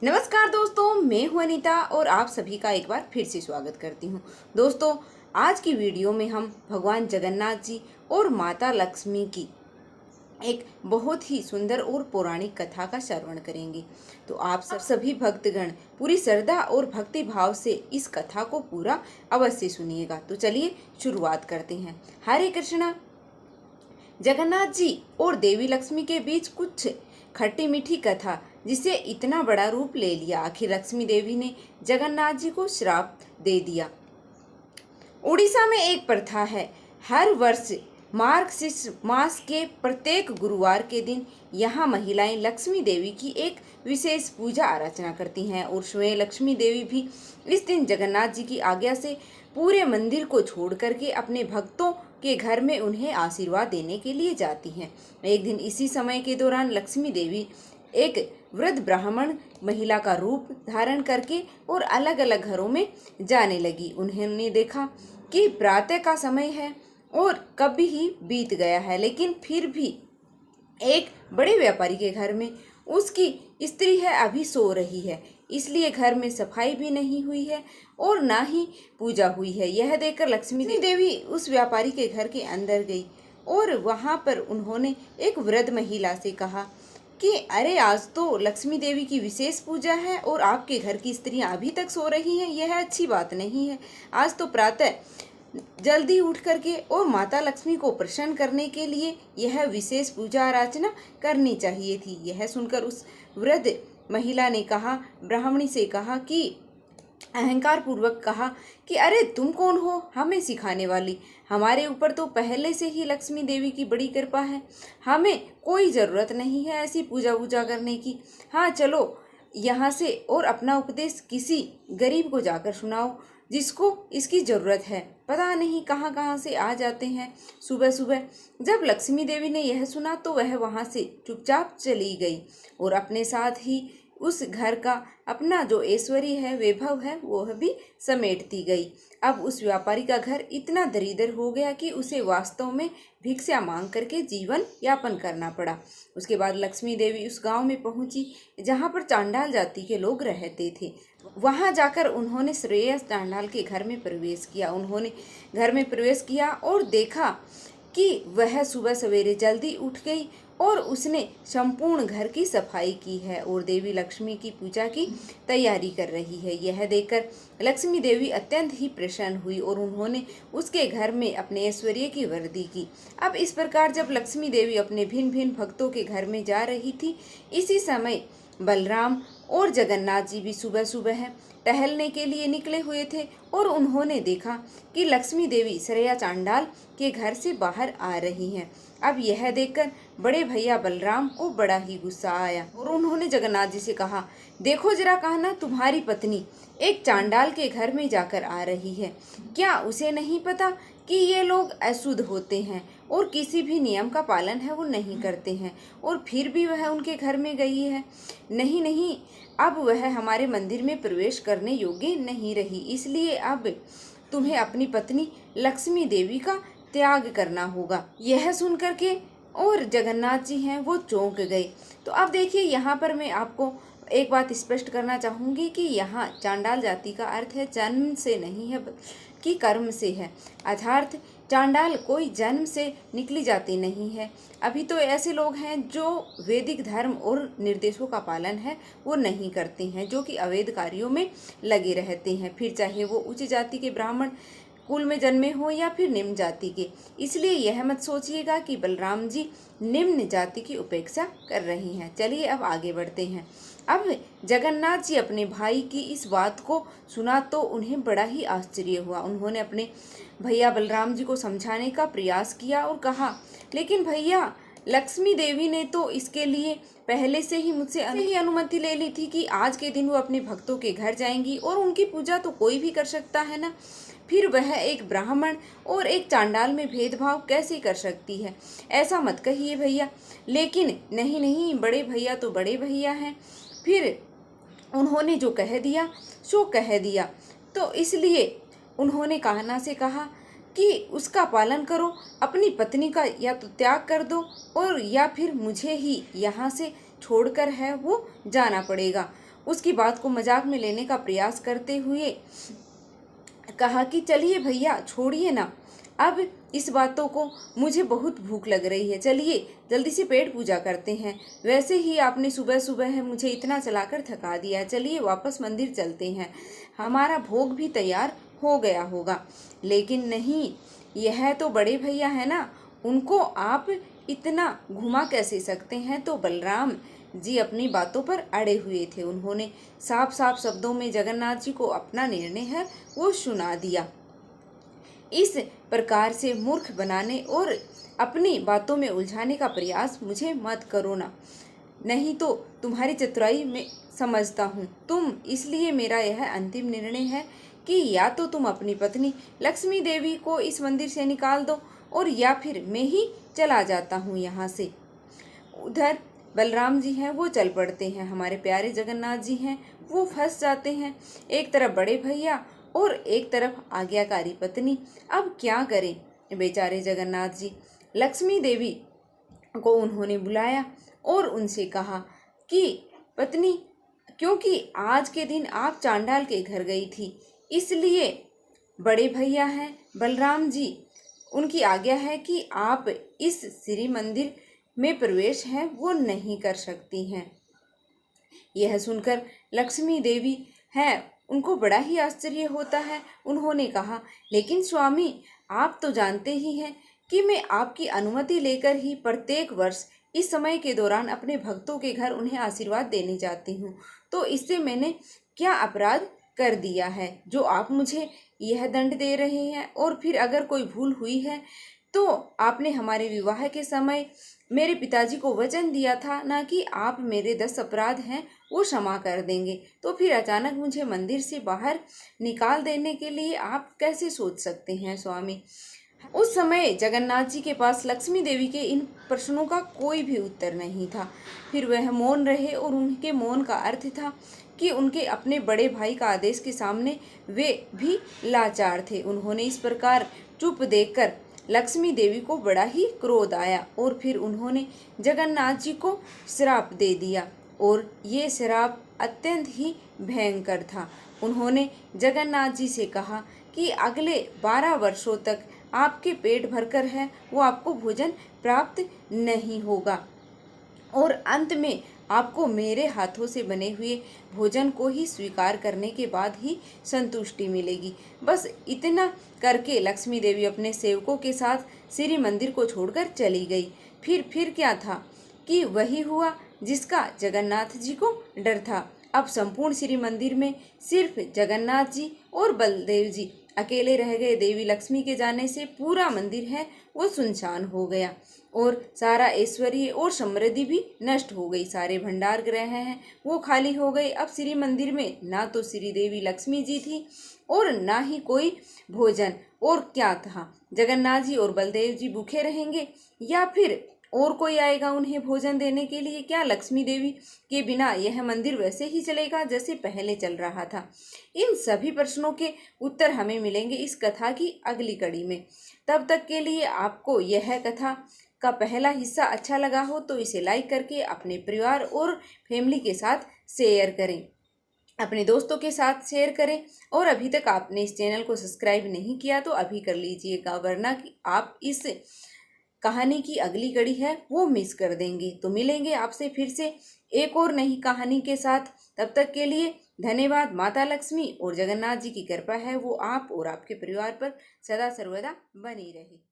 नमस्कार दोस्तों, मैं हूं अनीता और आप सभी का एक बार फिर से स्वागत करती हूं। दोस्तों, आज की वीडियो में हम भगवान जगन्नाथ जी और माता लक्ष्मी की एक बहुत ही सुंदर और पौराणिक कथा का श्रवण करेंगे। तो आप सभी भक्तगण पूरी श्रद्धा और भक्ति भाव से इस कथा को पूरा अवश्य सुनिएगा। तो चलिए शुरुआत करते हैं। हरे कृष्णा। जगन्नाथ जी और देवी लक्ष्मी के बीच कुछ खट्टी मीठी कथा जिसे इतना बड़ा रूप ले लिया। आखिर लक्ष्मी देवी ने जगन्नाथ जी को श्राप दे दिया। उड़ीसा में एक प्रथा है, हर वर्ष मार्गशीर्ष मास के प्रत्येक गुरुवार के दिन यहाँ महिलाएं लक्ष्मी देवी की एक विशेष पूजा अर्चना करती हैं और स्वयं लक्ष्मी देवी भी इस दिन जगन्नाथ जी की आज्ञा से पूरे मंदिर को छोड़ करके अपने भक्तों के घर में उन्हें आशीर्वाद देने के लिए जाती हैं। एक दिन इसी समय के दौरान लक्ष्मी देवी एक वृद्ध ब्राह्मण महिला का रूप धारण करके और अलग अलग घरों में जाने लगी। उन्होंने देखा कि प्रातः का समय है और कभी ही बीत गया है, लेकिन फिर भी एक बड़े व्यापारी के घर में उसकी स्त्री है अभी सो रही है, इसलिए घर में सफाई भी नहीं हुई है और ना ही पूजा हुई है। यह देखकर लक्ष्मी देवी उस व्यापारी के घर के अंदर गई और वहां पर उन्होंने एक वृद्ध महिला से कहा कि अरे, आज तो लक्ष्मी देवी की विशेष पूजा है और आपके घर की स्त्रियां अभी तक सो रही हैं, यह अच्छी बात नहीं है। आज तो प्रातः जल्दी उठ करके और माता लक्ष्मी को प्रसन्न करने के लिए यह विशेष पूजा अर्चना करनी चाहिए थी। यह सुनकर उस वृद्ध महिला ने कहा, ब्राह्मणी से कहा कि अहंकार पूर्वक कहा कि अरे, तुम कौन हो हमें सिखाने वाली? हमारे ऊपर तो पहले से ही लक्ष्मी देवी की बड़ी कृपा है, हमें कोई ज़रूरत नहीं है ऐसी पूजा वूजा करने की। हाँ, चलो यहाँ से और अपना उपदेश किसी गरीब को जाकर सुनाओ जिसको इसकी ज़रूरत है। पता नहीं कहाँ कहाँ से आ जाते हैं सुबह सुबह। जब लक्ष्मी देवी ने यह सुना तो वह वहाँ से चुपचाप चली गई और अपने साथ ही उस घर का अपना जो ऐश्वर्य है, वैभव है, वह भी समेटती गई। अब उस व्यापारी का घर इतना दरिद्र हो गया कि उसे वास्तव में भिक्षा मांग करके जीवन यापन करना पड़ा। उसके बाद लक्ष्मी देवी उस गांव में पहुंची जहां पर चांडाल जाति के लोग रहते थे। वहां जाकर उन्होंने श्रेयस चांडाल के घर में प्रवेश किया। उन्होंने घर में प्रवेश किया और देखा कि वह सुबह सवेरे जल्दी उठ गई और उसने संपूर्ण घर की सफाई की है और देवी लक्ष्मी की पूजा की तैयारी कर रही है। यह देखकर लक्ष्मी देवी अत्यंत ही प्रसन्न हुई और उन्होंने उसके घर में अपने ऐश्वर्य की वृद्धि की। अब इस प्रकार जब लक्ष्मी देवी अपने भिन्न भिन्न भक्तों के घर में जा रही थी, इसी समय बलराम और जगन्नाथ जी भी सुबह सुबह टहलने के लिए निकले हुए थे और उन्होंने देखा कि लक्ष्मी देवी श्रेया चांडाल के घर से बाहर आ रही हैं। अब यह देखकर बड़े भैया बलराम को बड़ा ही गुस्सा आया और उन्होंने जगन्नाथ जी से कहा, देखो जरा कहना, तुम्हारी पत्नी एक चांडाल के घर में जाकर आ रही है। क्या उसे नहीं पता कि ये लोग अशुद्ध होते हैं और किसी भी नियम का पालन है वो नहीं करते हैं, और फिर भी वह उनके घर में गई है? नहीं नहीं, अब वह हमारे मंदिर में प्रवेश करने योग्य नहीं रही, इसलिए अब तुम्हें अपनी पत्नी लक्ष्मी देवी का त्याग करना होगा। यह सुन करके और जगन्नाथ जी हैं वो चौंक गए। तो अब देखिए, यहाँ पर मैं आपको एक बात स्पष्ट करना चाहूँगी कि यहाँ चांडाल जाति का अर्थ है जन्म से नहीं है कि कर्म से है, अर्थात चांडाल कोई जन्म से निकली जाती नहीं है। अभी तो ऐसे लोग हैं जो वैदिक धर्म और निर्देशों का पालन है वो नहीं करते हैं, जो कि अवैध कार्यों में लगे रहते हैं, फिर चाहे वो उच्च जाति के ब्राह्मण कुल में जन्मे हो या फिर निम्न जाति के। इसलिए यह मत सोचिएगा कि बलराम जी निम्न जाति की उपेक्षा कर रही हैं। चलिए अब आगे बढ़ते हैं। अब जगन्नाथ जी अपने भाई की इस बात को सुना तो उन्हें बड़ा ही आश्चर्य हुआ। उन्होंने अपने भैया बलराम जी को समझाने का प्रयास किया और कहा, लेकिन भैया, लक्ष्मी देवी ने तो इसके लिए पहले से ही मुझसे अनुमति ले ली थी कि आज के दिन वो अपने भक्तों के घर जाएंगी और उनकी पूजा तो कोई भी कर सकता है ना, फिर वह एक ब्राह्मण और एक चांडाल में भेदभाव कैसे कर सकती है? ऐसा मत कहिए भैया। लेकिन नहीं नहीं, बड़े भैया तो बड़े भैया हैं, फिर उन्होंने जो कह दिया सो कह दिया, तो इसलिए उन्होंने कान्हा से कहा कि उसका पालन करो, अपनी पत्नी का या तो त्याग कर दो और या फिर मुझे ही यहाँ से छोड़कर है वो जाना पड़ेगा। उसकी बात को मजाक में लेने का प्रयास करते हुए कहा कि चलिए भैया छोड़िए ना, अब इस बातों को, मुझे बहुत भूख लग रही है, चलिए जल्दी से पेट पूजा करते हैं। वैसे ही आपने सुबह सुबह है मुझे इतना चलाकर थका दिया, चलिए वापस मंदिर चलते हैं, हमारा भोग भी तैयार हो गया होगा। लेकिन नहीं, यह तो बड़े भैया है ना, उनको आप इतना घुमा कैसे सकते हैं। तो बलराम जी अपनी बातों पर अड़े हुए थे। उन्होंने साफ साफ शब्दों में जगन्नाथ जी को अपना निर्णय है वो सुना दिया। इस प्रकार से मूर्ख बनाने और अपनी बातों में उलझाने का प्रयास मुझे मत करो ना, नहीं तो तुम्हारी चतुराई में समझता हूँ तुम, इसलिए मेरा यह अंतिम निर्णय है कि या तो तुम अपनी पत्नी लक्ष्मी देवी को इस मंदिर से निकाल दो और या फिर मैं ही चला जाता हूँ यहाँ से। उधर बलराम जी हैं वो चल पड़ते हैं, हमारे प्यारे जगन्नाथ जी हैं वो फंस जाते हैं। एक तरफ बड़े भैया और एक तरफ आज्ञाकारी पत्नी। अब क्या करें बेचारे जगन्नाथ जी। लक्ष्मी देवी को उन्होंने बुलाया और उनसे कहा कि पत्नी, क्योंकि आज के दिन आप चांडाल के घर गई थी, इसलिए बड़े भैया हैं बलराम जी, उनकी आज्ञा है कि आप इस श्री मंदिर में प्रवेश है वो नहीं कर सकती हैं। यह सुनकर लक्ष्मी देवी है उनको बड़ा ही आश्चर्य होता है। उन्होंने कहा, लेकिन स्वामी आप तो जानते ही हैं कि मैं आपकी अनुमति लेकर ही प्रत्येक वर्ष इस समय के दौरान अपने भक्तों के घर उन्हें आशीर्वाद देने जाती हूँ, तो इससे मैंने क्या अपराध कर दिया है जो आप मुझे यह दंड दे रहे हैं। और फिर अगर कोई भूल हुई है तो आपने हमारे विवाह के समय मेरे पिताजी को वचन दिया था ना कि आप मेरे 10 अपराध हैं वो क्षमा कर देंगे, तो फिर अचानक मुझे मंदिर से बाहर निकाल देने के लिए आप कैसे सोच सकते हैं स्वामी। उस समय जगन्नाथ जी के पास लक्ष्मी देवी के इन प्रश्नों का कोई भी उत्तर नहीं था। फिर वह मौन रहे और उनके मौन का अर्थ था कि उनके अपने बड़े भाई का आदेश के सामने वे भी लाचार थे। उन्होंने इस प्रकार चुप देखकर लक्ष्मी देवी को बड़ा ही क्रोध आया और फिर उन्होंने जगन्नाथ जी को श्राप दे दिया और ये श्राप अत्यंत ही भयंकर था। उन्होंने जगन्नाथ जी से कहा कि अगले 12 वर्षों तक आपके पेट भरकर है वो आपको भोजन प्राप्त नहीं होगा और अंत में आपको मेरे हाथों से बने हुए भोजन को ही स्वीकार करने के बाद ही संतुष्टि मिलेगी। बस इतना करके लक्ष्मी देवी अपने सेवकों के साथ श्री मंदिर को छोड़कर चली गई। फिर क्या था कि वही हुआ जिसका जगन्नाथ जी को डर था। अब संपूर्ण श्री मंदिर में सिर्फ जगन्नाथ जी और बलदेव जी अकेले रह गए। देवी लक्ष्मी के जाने से पूरा मंदिर है वो सुनसान हो गया और सारा ऐश्वर्य और समृद्धि भी नष्ट हो गई। सारे भंडार ग्रह हैं वो खाली हो गए। अब श्री मंदिर में ना तो श्री देवी लक्ष्मी जी थी और ना ही कोई भोजन। और क्या था, जगन्नाथ जी और बलदेव जी भूखे रहेंगे या फिर और कोई आएगा उन्हें भोजन देने के लिए? क्या लक्ष्मी देवी के बिना यह मंदिर वैसे ही चलेगा जैसे पहले चल रहा था? इन सभी प्रश्नों के उत्तर हमें मिलेंगे इस कथा की अगली कड़ी में। तब तक के लिए आपको यह कथा का पहला हिस्सा अच्छा लगा हो तो इसे लाइक करके अपने परिवार और फैमिली के साथ शेयर करें, अपने दोस्तों के साथ शेयर करें और अभी तक आपने इस चैनल को सब्सक्राइब नहीं किया तो अभी कर लीजिएगा, वरना कि आप इस कहानी की अगली कड़ी है वो मिस कर देंगे। तो मिलेंगे आपसे फिर से एक और नई कहानी के साथ। तब तक के लिए धन्यवाद। माता लक्ष्मी और जगन्नाथ जी की कृपा है वो आप और आपके परिवार पर सदा सर्वदा बनी रहे।